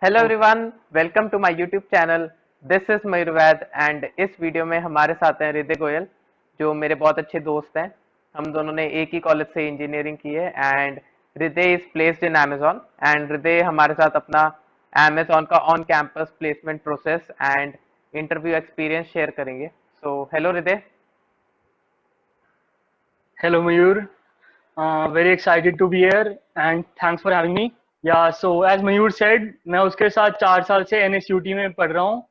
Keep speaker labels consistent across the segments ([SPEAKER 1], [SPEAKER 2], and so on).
[SPEAKER 1] Hello
[SPEAKER 2] oh,
[SPEAKER 1] everyone, welcome to my YouTube channel. This is Mayur Vaid and इस video में हमारे साथ हैं हृदय गोयल, जो मेरे बहुत अच्छे दोस्त हैं। हम दोनों ने एक ही कॉलेज से इंजीनियरिंग की है एंड हृदय is placed in Amazon and हृदय हमारे साथ अपना अमेजोन का on campus placement process and interview experience share करेंगे। सो हेलो हृदय।
[SPEAKER 2] hello Mayur. Very excited to be here and thanks for having me. Yeah, so as Mayur said, मैं उसके साथ 4 साल से NSUT में पढ़ रहा हूँ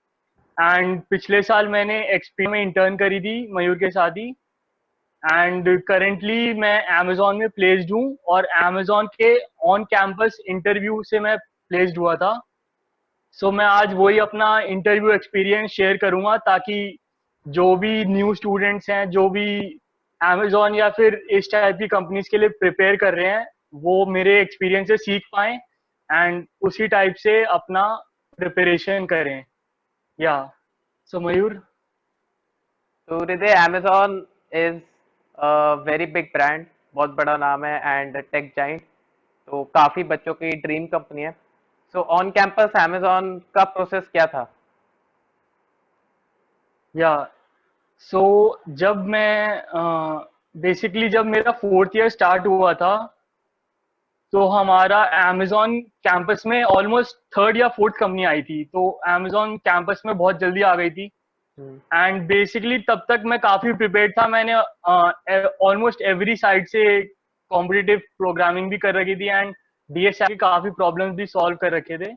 [SPEAKER 2] एंड पिछले साल मैंने एक्सपी में इंटर्न करी थी मयूर के साथ ही एंड करेंटली मैं Amazon में प्लेस्ड हूँ और Amazon के ऑन कैंपस इंटरव्यू से मैं प्लेस्ड हुआ था। सो मैं आज वही अपना इंटरव्यू एक्सपीरियंस शेयर करूंगा ताकि जो भी न्यू स्टूडेंट्स हैं, जो भी अमेजोन या फिर इस टाइप की कंपनीज के लिए प्रिपेयर कर रहे हैं, वो मेरे एक्सपीरियंस से सीख पाएं एंड उसी टाइप से अपना प्रिपरेशन करें। या सो मयूर।
[SPEAKER 1] तो हृदय, Amazon is very big brand, बहुत बड़ा नाम है एंड टेक जाइंट, तो काफी बच्चों की ड्रीम कंपनी है। सो ऑन कैंपस अमेजोन का प्रोसेस क्या था?
[SPEAKER 2] या सो जब मैं बेसिकली जब मेरा फोर्थ ईयर स्टार्ट हुआ था तो हमारा अमेजोन कैंपस में ऑलमोस्ट थर्ड या फोर्थ कंपनी आई थी, तो अमेजोन कैंपस में बहुत जल्दी आ गई थी
[SPEAKER 1] हम्म।
[SPEAKER 2] एंड बेसिकली तब तक मैं काफी प्रिपेयर्ड था। मैंने ऑलमोस्ट एवरी साइड से कॉम्पिटिटिव प्रोग्रामिंग भी कर रखी थी एंड डीएसआई के काफी प्रॉब्लम्स भी सॉल्व कर रखे थे।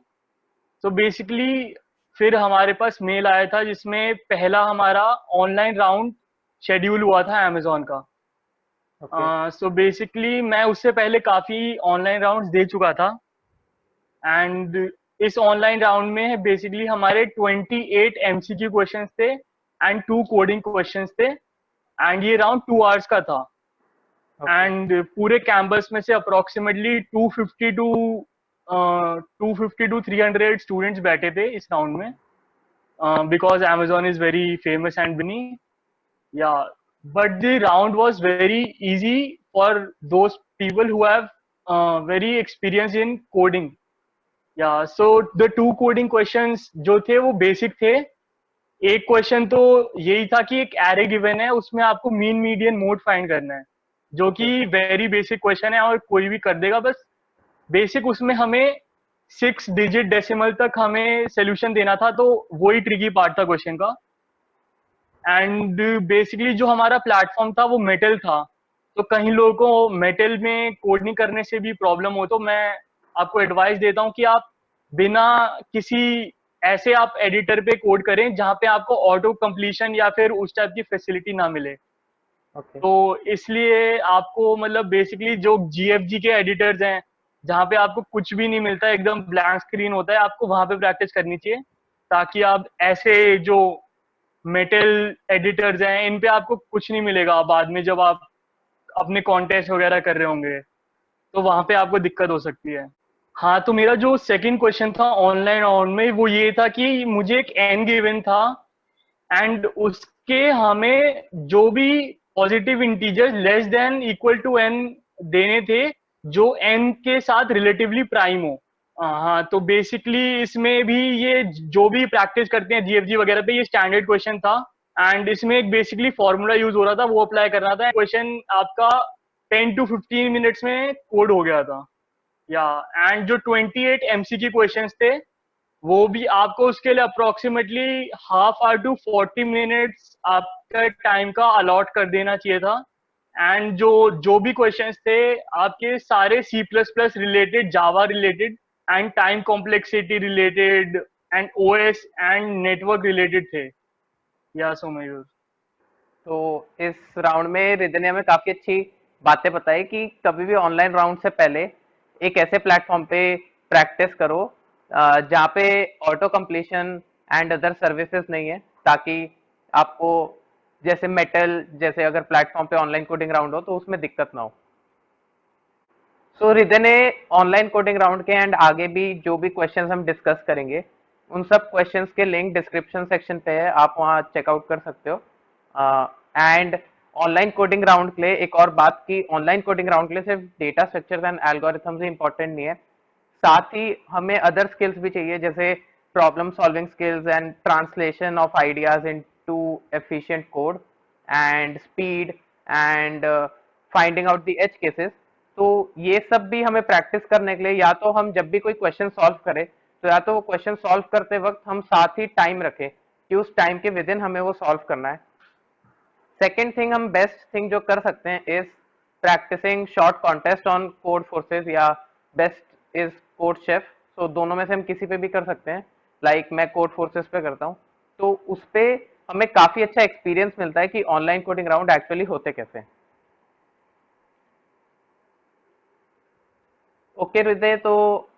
[SPEAKER 2] तो बेसिकली फिर हमारे पास मेल आया था जिसमें पहला हमारा ऑनलाइन राउंड शेड्यूल हुआ था अमेजोन का।
[SPEAKER 1] ओके।
[SPEAKER 2] सो बेसिकली मैं उससे पहले काफी ऑनलाइन राउंड्स दे चुका था एंड इस ऑनलाइन राउंड में बेसिकली हमारे 28 एमसीक्यू क्वेश्चंस थे एंड 2 कोडिंग क्वेश्चंस थे एंड ये राउंड 2 आवर्स का था
[SPEAKER 1] ओके।
[SPEAKER 2] एंड पूरे कैंपस में से अप्रोक्सीमेटली 250 टू 300 स्टूडेंट्स बैठे थे इस राउंड में because Amazon is very famous and बिनी। या but the round was very easy for those people who have very experience in coding. या सो द 2 कोडिंग क्वेश्चंस जो थे वो बेसिक थे। एक क्वेश्चन तो यही था कि एक एरे गिवन है, उसमें आपको मीन मीडियन मोड फाइंड करना है, जो
[SPEAKER 1] ओके।
[SPEAKER 2] कि वेरी बेसिक क्वेश्चन है और कोई भी कर देगा। बस बेसिक उसमें हमें 6 डिजिट डेसिमल तक हमें सोल्यूशन देना था, तो वही ट्रिकी पार्ट था क्वेश्चन का। एंड बेसिकली जो हमारा प्लेटफॉर्म था वो मेटल था, तो कहीं लोगों को मेटल में कोडिंग करने से भी प्रॉब्लम हो, तो मैं आपको एडवाइस देता हूँ कि आप बिना किसी ऐसे आप एडिटर पे कोड करें जहाँ पे आपको ऑटो कंप्लीशन या फिर उस टाइप की फैसिलिटी ना मिले।
[SPEAKER 1] ओके।
[SPEAKER 2] तो इसलिए आपको मतलब बेसिकली जो जीएफजी के एडिटर्स हैं जहाँ पे आपको कुछ भी नहीं मिलता, एकदम ब्लैंक स्क्रीन होता है, आपको वहां पे प्रैक्टिस करनी चाहिए ताकि आप ऐसे जो मेटल एडिटर्स हैं इन पे आपको कुछ नहीं मिलेगा बाद में जब आप अपने कॉन्टेस्ट वगैरह कर रहे होंगे, तो वहां पे आपको दिक्कत हो सकती है। हाँ, तो मेरा जो सेकंड क्वेश्चन था ऑनलाइन राउंड में वो ये था कि मुझे एक एन गिवन था एंड उसके हमें जो भी positive integers less than equal to n देने थे, जो एन के साथ रिलेटिवली प्राइम हो। हाँ, तो बेसिकली इसमें भी ये जो भी प्रैक्टिस करते हैं जीएफजी वगैरह पे, ये स्टैंडर्ड क्वेश्चन था एंड इसमें एक बेसिकली फॉर्मूला यूज हो रहा था, वो अप्लाई करना था। क्वेश्चन आपका 10 to 15 मिनट्स में कोड हो गया था। या एंड जो 28 एमसीक्यू क्वेश्चंस थे वो भी आपको उसके लिए approximately half hour to 40 minutes आपका टाइम का अलॉट कर देना चाहिए था। एंड जो जो भी क्वेश्चंस थे आपके सारे C plus plus related, Java related and time complexity related and OS and network related थे। या सो मयूर।
[SPEAKER 1] तो इस राउंड में हृदय ने हमें काफी अच्छी बातें बताई कि कभी भी ऑनलाइन राउंड से पहले एक ऐसे प्लेटफॉर्म पे प्रैक्टिस करो जहाँ पे auto completion and other services नहीं है, ताकि आपको जैसे मेटल जैसे अगर प्लेटफॉर्म पे ऑनलाइन कोडिंग राउंड हो तो उसमें दिक्कत ना हो। सो हृदय ने ऑनलाइन कोडिंग राउंड के एंड आगे भी जो भी क्वेश्चंस हम डिस्कस करेंगे उन सब क्वेश्चंस के लिंक डिस्क्रिप्शन सेक्शन पे है, आप वहाँ चेकआउट कर सकते हो। एंड ऑनलाइन कोडिंग राउंड के लिए एक और बात, की ऑनलाइन कोडिंग राउंड के लिए सिर्फ data structure and algorithms he important नहीं है, साथ ही हमें अदर स्किल्स भी चाहिए, जैसे problem solving skills and translation of ideas into efficient code and speed and finding out the edge cases. तो ये सब भी हमें प्रैक्टिस करने के लिए, या तो हम जब भी कोई क्वेश्चन सॉल्व करें तो या तो वो क्वेश्चन सॉल्व करते वक्त हम साथ ही टाइम रखें कि उस टाइम के विद इन हमें वो सॉल्व करना है। सेकेंड थिंग, हम बेस्ट थिंग जो कर सकते हैं is practicing short contest on Codeforces या best is CodeChef. So दोनों में से हम किसी पे भी कर सकते हैं। लाइक मैं कोड फोर्सेस पे करता हूँ, तो उस पे हमें काफी अच्छा एक्सपीरियंस मिलता है कि ऑनलाइन कोडिंग राउंड एक्चुअली होते कैसे। ओके हृदय, तो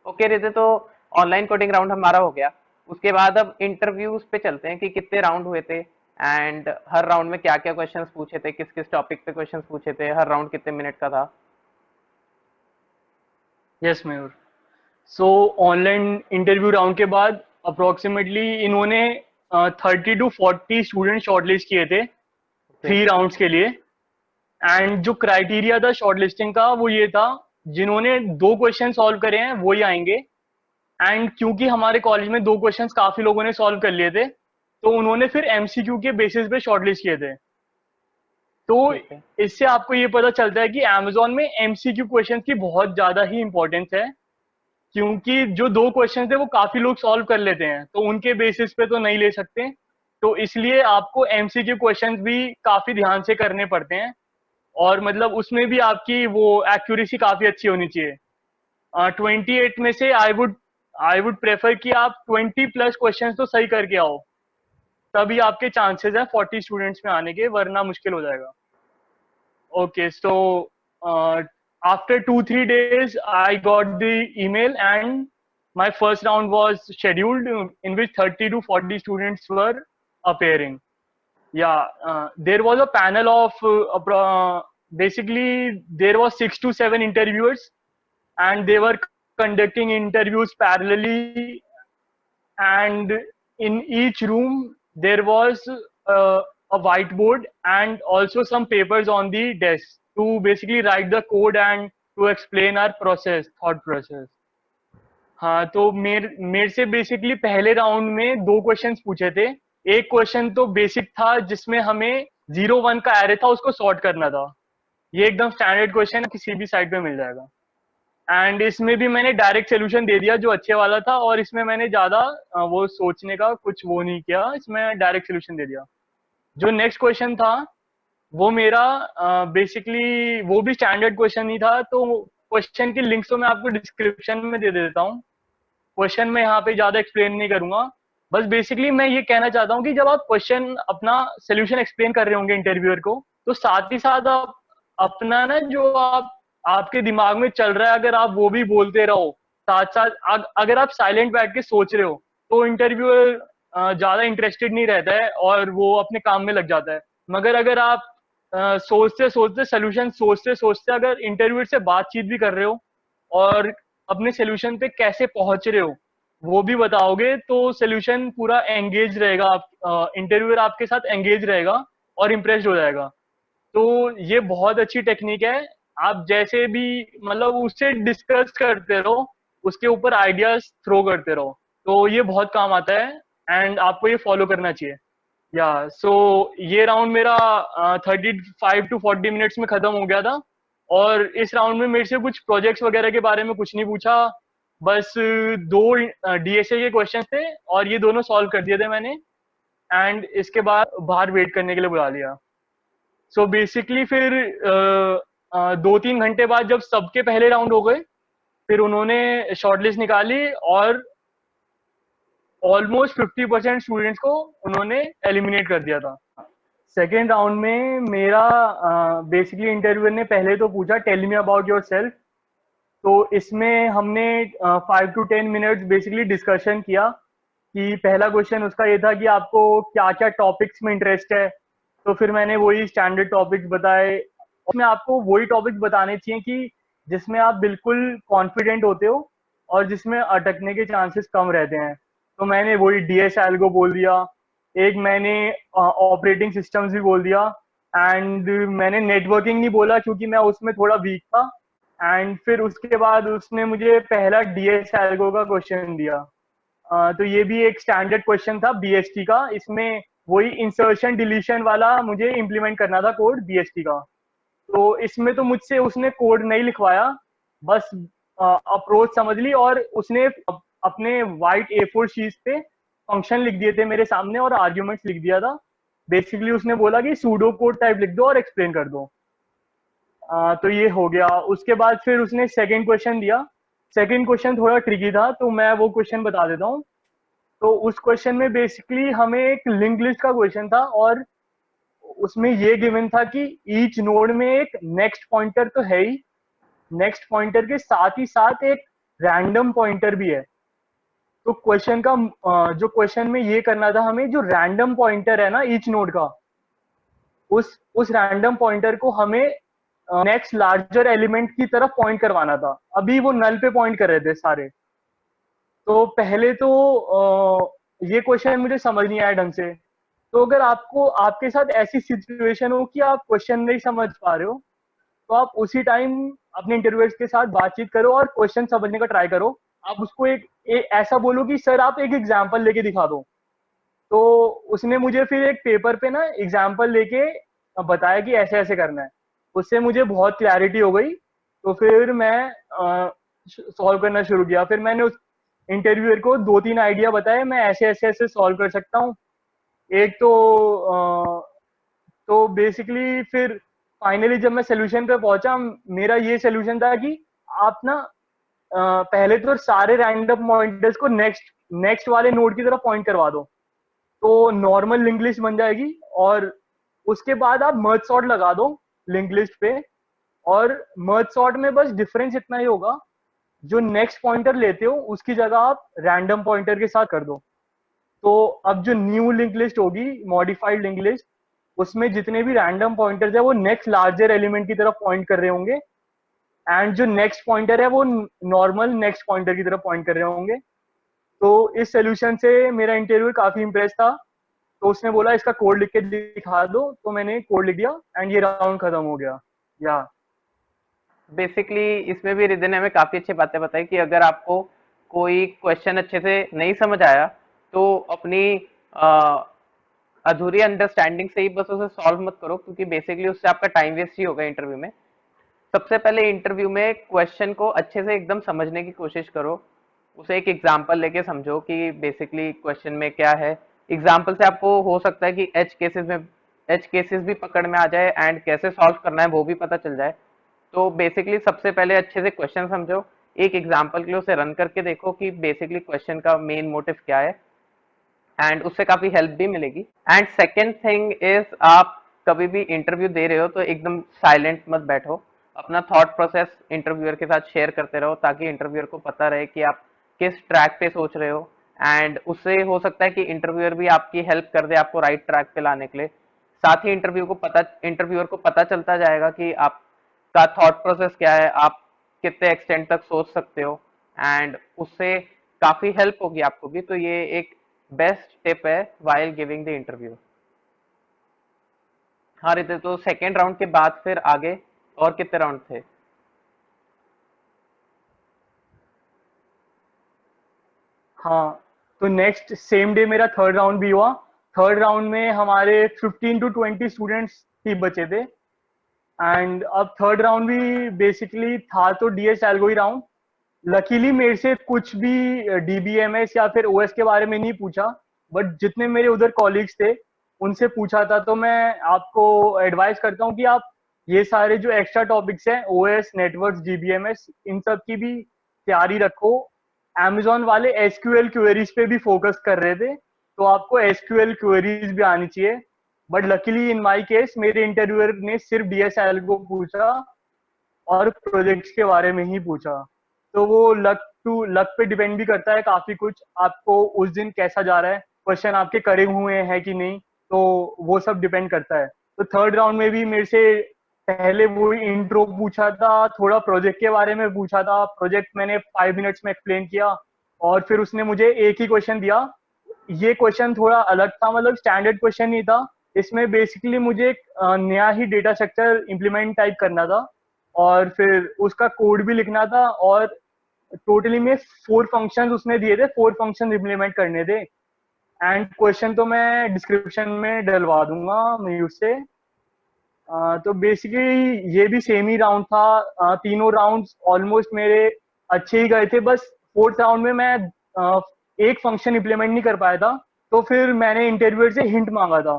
[SPEAKER 1] ओके हृदय, तो ऑनलाइन कोडिंग राउंड हमारा हो गया। उसके बाद अब इंटरव्यूज पे चलते हैं कि कितने राउंड हुए थे एंड हर राउंड में क्या क्या क्वेश्चंस पूछे थे, किस किस टॉपिक पे क्वेश्चंस पूछे थे, हर राउंड कितने मिनट का था।
[SPEAKER 2] यस मयूर। सो ऑनलाइन इंटरव्यू राउंड के बाद अप्रोक्सीमेटली इन्होंने 30 to 40 स्टूडेंट शॉर्टलिस्ट किए थे
[SPEAKER 1] ओके।
[SPEAKER 2] 3 राउंड्स के लिए। एंड जो क्राइटेरिया था शॉर्टलिस्टिंग का वो ये था, जिन्होंने 2 क्वेश्चन सॉल्व करे हैं वो ही आएंगे। एंड क्योंकि हमारे कॉलेज में 2 क्वेश्चंस काफी लोगों ने सॉल्व कर लिए थे, तो उन्होंने फिर एमसीक्यू के बेसिस पे शॉर्टलिस्ट किए थे। तो
[SPEAKER 1] ठीक है।
[SPEAKER 2] इससे आपको ये पता चलता है कि अमेजोन में एमसीक्यू क्वेश्चन की बहुत ज्यादा ही इंपॉर्टेंस है, क्योंकि जो 2 क्वेश्चन थे वो काफी लोग सॉल्व कर लेते हैं, तो उनके बेसिस पे तो नहीं ले सकते। तो इसलिए आपको एमसीक्यू क्वेश्चंस भी काफी ध्यान से करने पड़ते हैं, और मतलब उसमें भी आपकी वो एक्यूरेसी काफी अच्छी होनी चाहिए। 28 में से आई वुड प्रेफर कि आप 20+ क्वेश्चन तो सही करके आओ, तभी आपके चांसेस है 40 स्टूडेंट्स में आने के, वरना मुश्किल हो जाएगा। Okay, so after 2-3 days, I got the email, and my first round was scheduled, in which 30 to 40 students were appearing. Yeah, there was a panel of basically there was 6 to 7 interviewers, and they were conducting interviews parallelly, and in each room there was uh, a whiteboard and also some papers on the desk to basically write the code and to explain our thought process. हाँ, तो मेरे से basically पहले round में 2 questions पूछे थे। एक question तो बेसिक था, जिसमें हमें 0-1 का एरे था, उसको सॉर्ट करना था। ये एकदम स्टैंडर्ड क्वेश्चन किसी भी साइट पे मिल जाएगा। एंड इसमें भी मैंने डायरेक्ट सोल्यूशन दे दिया जो अच्छे वाला था, और इसमें मैंने ज्यादा वो सोचने का कुछ वो नहीं किया, इसमें डायरेक्ट सोल्यूशन दे दिया। जो नेक्स्ट क्वेश्चन था वो मेरा बेसिकली वो भी स्टैंडर्ड क्वेश्चन ही था, तो क्वेश्चन की लिंक्स तो मैं आपको डिस्क्रिप्शन में दे देता हूँ। क्वेश्चन में यहाँ पे ज्यादा एक्सप्लेन नहीं करूंगा। बस बेसिकली मैं ये कहना चाहता हूँ कि जब आप क्वेश्चन अपना सोल्यूशन एक्सप्लेन कर रहे होंगे इंटरव्यूअर को, तो साथ ही साथ आप अपना ना जो आपके दिमाग में चल रहा है, अगर आप वो भी बोलते रहो साथ साथ। अगर आप साइलेंट बैठ के सोच रहे हो, तो इंटरव्यूअर ज्यादा इंटरेस्टेड नहीं रहता है और वो अपने काम में लग जाता है। मगर अगर आप सोचते सोचते सोल्यूशन सोचते सोचते अगर इंटरव्यूअर से बातचीत भी कर रहे हो और अपने सोल्यूशन पे कैसे पहुंच रहे हो वो भी बताओगे, तो सोल्यूशन पूरा एंगेज रहेगा। आप इंटरव्यूअर आपके साथ एंगेज रहेगा और इम्प्रेस्ड हो जाएगा। तो ये बहुत अच्छी टेक्निक है। आप जैसे भी मतलब उससे डिस्कस करते रहो, उसके ऊपर आइडियाज थ्रो करते रहो, तो ये बहुत काम आता है, एंड आपको ये फॉलो करना चाहिए। या सो ये राउंड मेरा 35 to 40 मिनट्स में खत्म हो गया था। और इस राउंड में मेरे से कुछ प्रोजेक्ट्स वगैरह के बारे में कुछ नहीं पूछा, बस 2 डीएसए के क्वेश्चन थे और ये दोनों सॉल्व कर दिए थे मैंने। एंड इसके बाद बाहर वेट करने के लिए बुला लिया। सो बेसिकली फिर 2-3 घंटे बाद जब सबके पहले राउंड हो गए, फिर उन्होंने शॉर्टलिस्ट निकाली और ऑलमोस्ट 50% स्टूडेंट्स को उन्होंने एलिमिनेट कर दिया था। सेकेंड राउंड में मेरा बेसिकली इंटरव्यूअर ने पहले तो पूछा tell me about yourself. तो इसमें हमने 5 to 10 मिनट्स बेसिकली डिस्कशन किया कि पहला क्वेश्चन उसका ये था कि आपको क्या क्या टॉपिक्स में इंटरेस्ट है। तो फिर मैंने वही स्टैंडर्ड टॉपिक्स बताए। उसमें आपको वही टॉपिक्स बताने चाहिए कि जिसमें आप बिल्कुल कॉन्फिडेंट होते हो और जिसमें अटकने के चांसेस कम रहते हैं। तो मैंने वही डीएस एल्गो बोल दिया, एक मैंने ऑपरेटिंग सिस्टम्स भी बोल दिया, एंड मैंने नेटवर्किंग नहीं बोला क्योंकि मैं उसमें थोड़ा वीक था। एंड फिर उसके बाद उसने मुझे पहला डीएस एल्गो का क्वेश्चन दिया। तो ये भी एक स्टैंडर्ड क्वेश्चन था बीएसटी का। इसमें वही इंसर्शन डिलीशन वाला मुझे इम्प्लीमेंट करना था कोड बीएसटी का। तो इसमें तो मुझसे उसने कोड नहीं लिखवाया, बस अप्रोच समझ ली, और उसने अपने वाइट A4 शीट पे फंक्शन लिख दिए थे मेरे सामने और आर्ग्यूमेंट्स लिख दिया था। बेसिकली उसने बोला कि सूडो कोड टाइप लिख दो और एक्सप्लेन कर दो। तो ये हो गया। उसके बाद फिर उसने सेकंड क्वेश्चन दिया। सेकंड क्वेश्चन थोड़ा ट्रिकी था, तो मैं वो क्वेश्चन बता देता हूँ। तो उस क्वेश्चन में बेसिकली हमें एक लिंक लिस्ट का क्वेश्चन था, और उसमें ये गिवन था कि ईच नोड में एक नेक्स्ट पॉइंटर तो है ही, नेक्स्ट पॉइंटर के साथ ही साथ एक रैंडम पॉइंटर भी है। तो क्वेश्चन का जो क्वेश्चन में ये करना था हमें, जो रैंडम पॉइंटर है ना ईच नोड का, उस रैंडम पॉइंटर को हमें नेक्स्ट लार्जर एलिमेंट की तरफ पॉइंट करवाना था। अभी वो नल पे पॉइंट कर रहे थे सारे। तो पहले तो ये क्वेश्चन मुझे समझ नहीं आया ढंग से। तो अगर आपको आपके साथ ऐसी सिचुएशन हो कि आप क्वेश्चन नहीं समझ पा रहे हो, तो आप उसी टाइम अपने इंटरव्यूअर्स के साथ बातचीत करो और क्वेश्चन समझने का ट्राई करो। आप उसको ऐसा बोलो कि सर आप एक एग्जांपल लेके दिखा दो। तो उसने मुझे फिर एक पेपर पे ना एग्जांपल लेके बताया कि ऐसे ऐसे करना है। उससे मुझे बहुत क्लैरिटी हो गई। तो फिर मैं सॉल्व करना शुरू किया। फिर मैंने उस इंटरव्यूअर को 2-3 आइडिया बताए, मैं ऐसे ऐसे ऐसे सॉल्व कर सकता हूँ। एक तो बेसिकली फिर फाइनली जब मैं सोल्यूशन पे पहुंचा, मेरा ये सोल्यूशन था कि आप ना पहले तो सारे रैंडम पॉइंटर्स को नेक्स्ट नेक्स्ट वाले नोड की तरफ पॉइंट करवा दो, तो नॉर्मल लिंक लिस्ट बन जाएगी। और उसके बाद आप मर्ज सॉर्ट लगा दो लिंक लिस्ट पे। और मर्ज सॉर्ट में बस डिफरेंस इतना ही होगा, जो नेक्स्ट पॉइंटर लेते हो उसकी जगह आप रैंडम पॉइंटर के साथ कर दो। तो अब जो न्यू लिंक लिस्ट होगी, मॉडिफाइड लिंक लिस्ट, उसमें जितने भी रैंडम पॉइंटर्स है वो नेक्स्ट लार्जर एलिमेंट की तरफ पॉइंट कर रहे होंगे, एंड जो नेक्स्ट पॉइंटर है वो नॉर्मल नेक्स्ट पॉइंटर की तरफ पॉइंट कर रहे होंगे। तो इस सोल्यूशन से मेरा इंटरव्यू काफी इंप्रेस था। तो उसने बोला इसका कोड लिख के दिखा दो, तो मैंने कोड लिख दिया एंड ये राउंड खत्म हो गया। या
[SPEAKER 1] बेसिकली इसमें भी रिद्धि ने हमें काफी अच्छी बातें बताई कि अगर आपको कोई क्वेश्चन अच्छे से नहीं समझ आया तो अपनी अ, अधूरी अंडरस्टैंडिंग से ही बस उसे सॉल्व मत करो, क्योंकि बेसिकली उससे आपका टाइम वेस्ट ही होगा इंटरव्यू में। सबसे पहले इंटरव्यू में क्वेश्चन को अच्छे से एकदम समझने की कोशिश करो। उसे एक एग्जांपल लेके समझो कि बेसिकली क्वेश्चन में क्या है। एग्जांपल से आपको हो सकता है कि एच केसेस भी पकड़ में आ जाए एंड कैसे सॉल्व करना है वो भी पता चल जाए। तो बेसिकली सबसे पहले अच्छे से क्वेश्चन समझो, एक एग्जांपल के लिए उसे रन करके देखो कि बेसिकली क्वेश्चन का मेन मोटिव क्या है, एंड उससे काफी हेल्प भी मिलेगी। एंड सेकेंड थिंग इज, आप कभी भी इंटरव्यू दे रहे हो तो एकदम साइलेंट मत बैठो। अपना थॉट प्रोसेस इंटरव्यूअर के साथ शेयर करते रहो, ताकि इंटरव्यूअर को पता रहे कि आप किस ट्रैक पे सोच रहे हो। एंड उससे हो सकता है कि इंटरव्यूअर भी आपकी हेल्प कर दे आपको राइट ट्रैक पे लाने के लिए। साथ ही इंटरव्यूअर को पता चलता जाएगा कि आपका थॉट प्रोसेस क्या है, आप कितने एक्सटेंड तक सोच सकते हो, एंड उससे काफी हेल्प होगी आपको भी। तो ये एक बेस्ट टिप है वाइल गिविंग द इंटरव्यू। हाँ रिते, तो सेकेंड राउंड के बाद फिर आगे और कितने राउंड थे?
[SPEAKER 2] हाँ, तो नेक्स्ट सेम डे मेरा थर्ड राउंड भी हुआ। थर्ड राउंड में हमारे 15 to 20 स्टूडेंट्स ही बचे थे। एंड अब थर्ड राउंड भी बेसिकली था तो डीएस एल्गो ही राउंड। लकीली मेरे से कुछ भी डीबीएमएस या फिर ओएस के बारे में नहीं पूछा, बट जितने मेरे उधर कॉलीग्स थे उनसे पूछा था। तो मैं आपको एडवाइस करता हूँ कि आप ये सारे जो एक्स्ट्रा टॉपिक्स हैं, ओएस, नेटवर्क्स, डीबीएमएस, इन सब की भी तैयारी रखो। Amazon वाले एसक्यूएल क्वेरीज पे भी फोकस कर रहे थे, तो आपको एसक्यूएल क्वेरीज भी आनी चाहिए। But luckily in my case मेरे इंटरव्यूअर ने सिर्फ डीएसएल को पूछा और प्रोजेक्ट्स के बारे में ही पूछा। तो वो लक पे डिपेंड भी करता है काफी कुछ, आपको उस दिन कैसा जा रहा है, क्वेश्चन आपके करे हुए हैं कि नहीं, तो वो सब डिपेंड करता है। तो थर्ड राउंड में भी मेरे से पहले वो इंट्रो पूछा था, थोड़ा प्रोजेक्ट के बारे में पूछा था। प्रोजेक्ट मैंने 5 मिनट्स में एक्सप्लेन किया, और फिर उसने मुझे एक ही क्वेश्चन दिया। ये क्वेश्चन थोड़ा अलग था, मतलब स्टैंडर्ड क्वेश्चन नहीं था। इसमें बेसिकली मुझे एक नया ही डेटा स्ट्रक्चर इम्प्लीमेंट टाइप करना था। और फिर उसका कोड भी लिखना था, और टोटली में 4 फंक्शंस उसने दिए थे, 4 फंक्शन इम्प्लीमेंट करने थे। एंड क्वेश्चन तो मैं डिस्क्रिप्शन में डलवा दूंगा मयूर से। तो बेसिकली ये भी सेम ही राउंड था। तीनों राउंड्स ऑलमोस्ट मेरे अच्छे ही गए थे, बस फोर्थ राउंड में मैं एक फंक्शन इम्प्लीमेंट नहीं कर पाया था। तो फिर मैंने इंटरव्यूअर से हिंट मांगा था,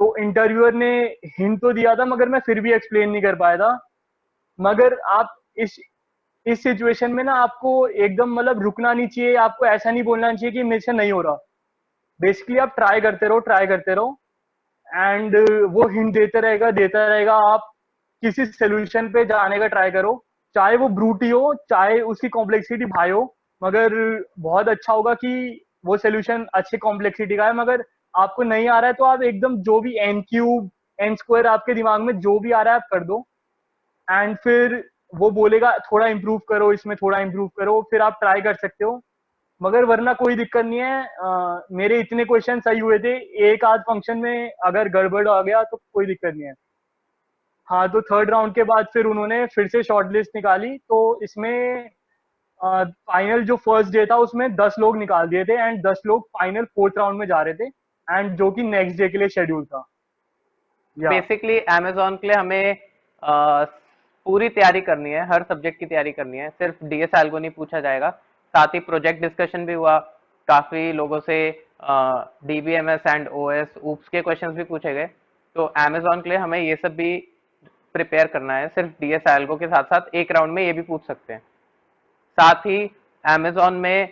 [SPEAKER 2] तो इंटरव्यूअर ने हिंट तो दिया था मगर मैं फिर भी एक्सप्लेन नहीं कर पाया था। मगर आप इस सिचुएशन में ना आपको एकदम मतलब रुकना नहीं चाहिए, आपको ऐसा नहीं बोलना चाहिए कि मेरे से नहीं हो रहा। बेसिकली आप ट्राई करते रहो, ट्राई करते रहो, एंड वो हिंट देता रहेगा। आप किसी सोल्यूशन पे जाने का ट्राई करो, चाहे वो ब्रूटी हो, चाहे उसकी कॉम्प्लेक्सिटी हाई हो, मगर बहुत अच्छा होगा कि वो सोल्यूशन अच्छे कॉम्प्लेक्सिटी का है। मगर आपको नहीं आ रहा है तो आप एकदम जो भी एन क्यूब एन स्क्वायर आपके दिमाग में जो भी आ रहा है आप कर दो, एंड फिर वो बोलेगा थोड़ा इंप्रूव करो, इसमें थोड़ा इंप्रूव करो, फिर आप ट्राई कर सकते हो। मगर वरना कोई दिक्कत नहीं है। मेरे इतने क्वेश्चन सही हुए थे, एक आध फंक्शन में अगर गड़बड़ आ गया तो कोई दिक्कत नहीं है। हाँ, तो थर्ड राउंड के बाद फिर उन्होंने फिर से शॉर्ट लिस्ट निकाली, तो इसमें फाइनल जो फर्स्ट डे था उसमें 10 लोग निकाल दिए थे, एंड 10 लोग फाइनल फोर्थ राउंड में जा रहे थे, एंड जो कि नेक्स्ट डे के लिए शेड्यूल था। या
[SPEAKER 1] बेसिकली अमेजोन के लिए हमें अ, पूरी तैयारी करनी है, हर सब्जेक्ट की तैयारी करनी है, सिर्फ डीएसएल को नहीं पूछा जाएगा। साथ ही प्रोजेक्ट डिस्कशन भी हुआ, काफी लोगों से डीबीएमएस एंड ओएस ऊप्स के क्वेश्चंस भी पूछे गए। तो अमेजोन के लिए हमें ये सब भी प्रिपेयर करना है। सिर्फ डीएसएल को के साथ साथ एक राउंड में ये भी पूछ सकते हैं। साथ ही अमेजोन में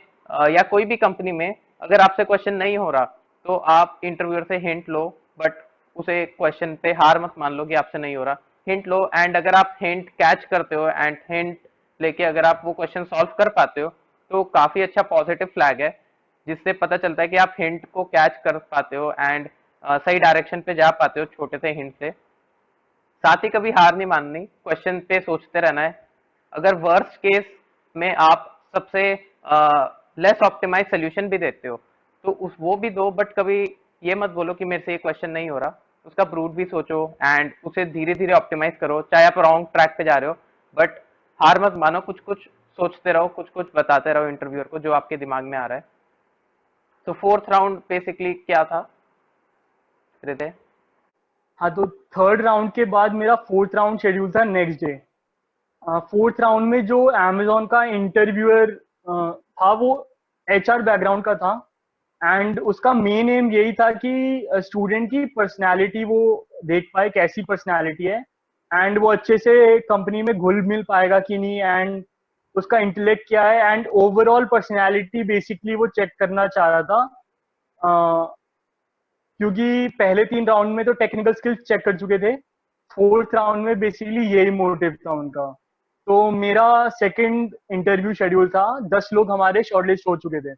[SPEAKER 1] या कोई भी कंपनी में अगर आपसे क्वेश्चन नहीं हो रहा तो आप इंटरव्यूअर से हिंट लो, बट उसे क्वेश्चन पे हार मत मान लो कि आपसे नहीं हो रहा। हिंट लो, एंड अगर आप हिंट कैच करते हो एंड हिंट लेके अगर आप वो क्वेश्चन सॉल्व कर पाते हो तो काफी अच्छा पॉजिटिव फ्लैग है, जिससे पता चलता है कि आप हिंट को कैच कर पाते हो एंड सही डायरेक्शन पे जा पाते हो छोटे से हिंट से। साथ ही कभी हार नहीं माननी, क्वेश्चन पे सोचते रहना है। अगर वर्स्ट केस में आप सबसे लेस ऑप्टिमाइज सोल्यूशन भी देते हो तो उस वो भी दो, बट कभी ये मत बोलो कि मेरे से ये क्वेश्चन नहीं हो रहा। उसका प्रूफ भी सोचो एंड उसे धीरे धीरे ऑप्टिमाइज करो, चाहे आप रॉन्ग ट्रैक पे जा रहे हो, बट हार मत मानो। कुछ कुछ सोचते रहो, कुछ कुछ बताते रहो इंटरव्यूअर को जो आपके दिमाग में आ रहा है। तो फोर्थ राउंड बेसिकली क्या था हृदय?
[SPEAKER 2] हाँ, तो थर्ड राउंड के बाद मेरा फोर्थ राउंड शेड्यूल था नेक्स्ट डे। फोर्थ राउंड में जो अमेजोन का इंटरव्यूअर था वो एचआर बैकग्राउंड का था, एंड उसका मेन एम यही था कि स्टूडेंट की पर्सनालिटी वो देख पाए, कैसी पर्सनालिटी है, एंड वो अच्छे से कंपनी में घुल मिल पाएगा कि नहीं, एंड उसका इंटेलेक्ट क्या है, एंड ओवरऑल पर्सनालिटी बेसिकली वो चेक करना चाह रहा था। अ, क्योंकि पहले 3 राउंड में तो टेक्निकल स्किल्स चेक कर चुके थे, फोर्थ राउंड में बेसिकली यही मोटिव था उनका। तो मेरा सेकंड इंटरव्यू शेड्यूल था, 10 लोग हमारे शॉर्टलिस्ट हो चुके थे।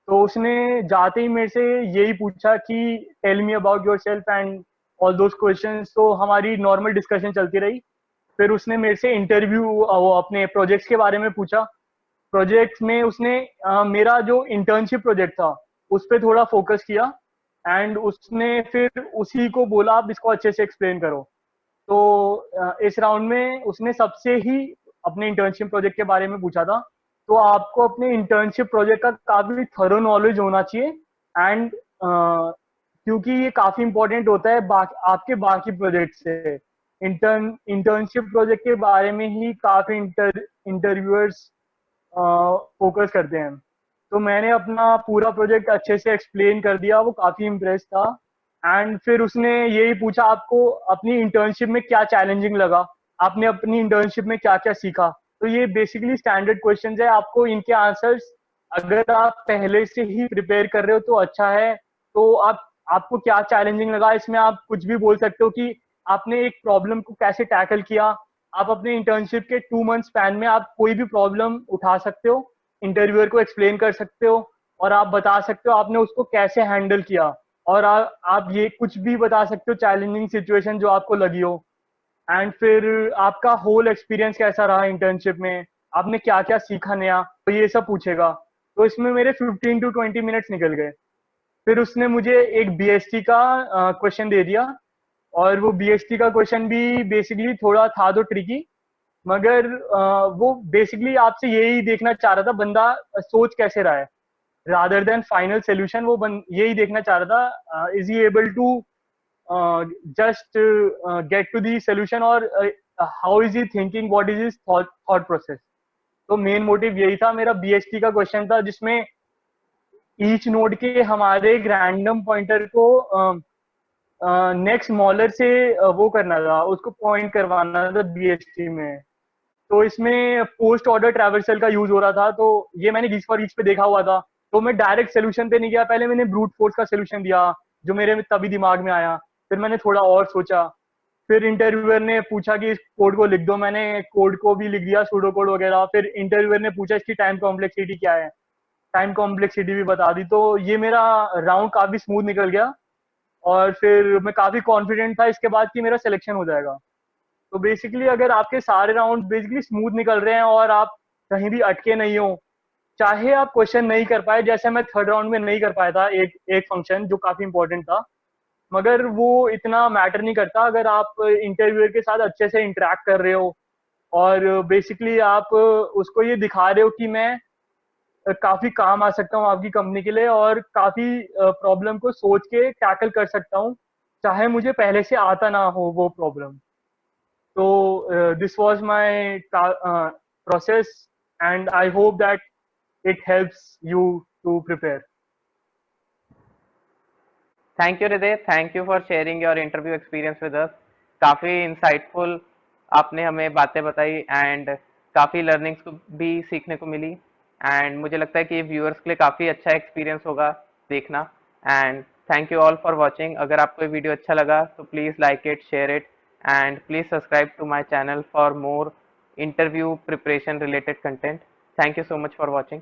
[SPEAKER 2] तो उसने जाते ही मेरे से यही पूछा कि tell me about yourself and all those questions. तो हमारी नॉर्मल डिस्कशन चलती रही। फिर उसने मेरे से इंटरव्यू वो अपने प्रोजेक्ट्स के बारे में पूछा। प्रोजेक्ट्स में उसने मेरा जो इंटर्नशिप प्रोजेक्ट था उस पर थोड़ा फोकस किया, एंड उसने फिर उसी को बोला आप इसको अच्छे से एक्सप्लेन करो। तो इस राउंड में उसने सबसे ही अपने इंटर्नशिप प्रोजेक्ट के बारे में पूछा था। तो आपको अपने इंटर्नशिप प्रोजेक्ट का काफी थरो नॉलेज होना चाहिए, एंड क्योंकि ये काफी इंपॉर्टेंट होता है आपके बाकी प्रोजेक्ट से। इंटर्नशिप प्रोजेक्ट के बारे में ही काफी इंटरव्यूअर्स फोकस करते हैं। तो मैंने अपना पूरा प्रोजेक्ट अच्छे से एक्सप्लेन कर दिया, वो काफी इम्प्रेस था। एंड फिर उसने यही पूछा आपको अपनी इंटर्नशिप में क्या चैलेंजिंग लगा, आपने अपनी इंटर्नशिप में क्या क्या सीखा। तो ये बेसिकली स्टैंडर्ड क्वेश्चंस है, आपको इनके आंसर्स अगर आप पहले से ही प्रिपेयर कर रहे हो तो अच्छा है। तो आपको क्या चैलेंजिंग लगा, इसमें आप कुछ भी बोल सकते हो कि आपने एक प्रॉब्लम को कैसे टैकल किया। आप अपने इंटर्नशिप के 2 मंथ स्पैन में आप कोई भी प्रॉब्लम उठा सकते हो, इंटरव्यूअर को एक्सप्लेन कर सकते हो, और आप बता सकते हो आपने उसको कैसे हैंडल किया। और आप ये कुछ भी बता सकते हो चैलेंजिंग सिचुएशन जो आपको लगी हो। एंड फिर आपका होल एक्सपीरियंस कैसा रहा इंटर्नशिप में, आपने क्या क्या सीखा नया, तो ये सब पूछेगा। तो इसमें मेरे 15 to 20 मिनट्स निकल गए। फिर उसने मुझे एक बीएसटी का क्वेश्चन दे दिया, और वो बीएसटी का क्वेश्चन भी बेसिकली थोड़ा था तो ट्रिकी। मगर वो बेसिकली आपसे यही देखना चाह रहा था बंदा सोच कैसे रहा है, रादर देन फाइनल सोल्यूशन। वो यही देखना चाह रहा था, is he able to just get to the solution, और how is he thinking, what is his thought process। तो मेन मोटिव यही था। मेरा बीएसटी का क्वेश्चन था जिसमें ईच नोड के हमारे एक रैंडम पॉइंटर को नेक्स्ट मॉलर से वो करना था, उसको पॉइंट करवाना था बीएसटी में। तो इसमें पोस्ट ऑर्डर ट्रैवर्सल का यूज हो रहा था, तो ये मैंने रीच फॉर रीच पे देखा हुआ था। तो मैं डायरेक्ट सोल्यूशन पे नहीं गया, पहले मैंने ब्रूट फोर्स का सोल्यूशन दिया जो मेरे में तभी दिमाग में आया। फिर मैंने थोड़ा और सोचा, फिर इंटरव्यूअर ने पूछा कि इस कोड को लिख दो, मैंने कोड को भी लिख दिया, सूडो कोड वगैरह। फिर इंटरव्यूअर ने पूछा इसकी टाइम कॉम्प्लेक्सिटी क्या है, टाइम कॉम्प्लेक्सिटी भी बता दी। तो ये मेरा राउंड काफी स्मूथ निकल गया, और फिर मैं काफी कॉन्फिडेंट था इसके बाद कि मेरा सिलेक्शन हो जाएगा। तो बेसिकली अगर आपके सारे राउंड बेसिकली स्मूथ निकल रहे हैं और आप कहीं भी अटके नहीं हो, चाहे आप क्वेश्चन नहीं कर पाए, जैसे मैं थर्ड राउंड में नहीं कर पाया था एक एक फंक्शन जो काफी इंपॉर्टेंट था, मगर वो इतना मैटर नहीं करता अगर आप इंटरव्यूअर के साथ अच्छे से इंटरेक्ट कर रहे हो, और बेसिकली आप उसको ये दिखा रहे हो कि मैं काफी काम आ सकता हूँ आपकी कंपनी के लिए, और काफी प्रॉब्लम को सोच के टैकल कर सकता हूँ, चाहे मुझे पहले से आता ना हो वो problem. So this was my process, and I hope that it helps you to prepare.
[SPEAKER 1] Thank you Hriday, thank you for sharing your interview experience with us. काफ़ी इंसाइटफुल आपने हमें बातें बताई, एंड काफ़ी लर्निंग्स को भी सीखने को मिली। एंड मुझे लगता है कि व्यूअर्स के लिए काफ़ी अच्छा एक्सपीरियंस होगा देखना। And thank you all for watching. अगर आपको ये वीडियो अच्छा लगा तो please like it, share it, and please subscribe to my channel for more interview preparation related content. Thank you so much for watching.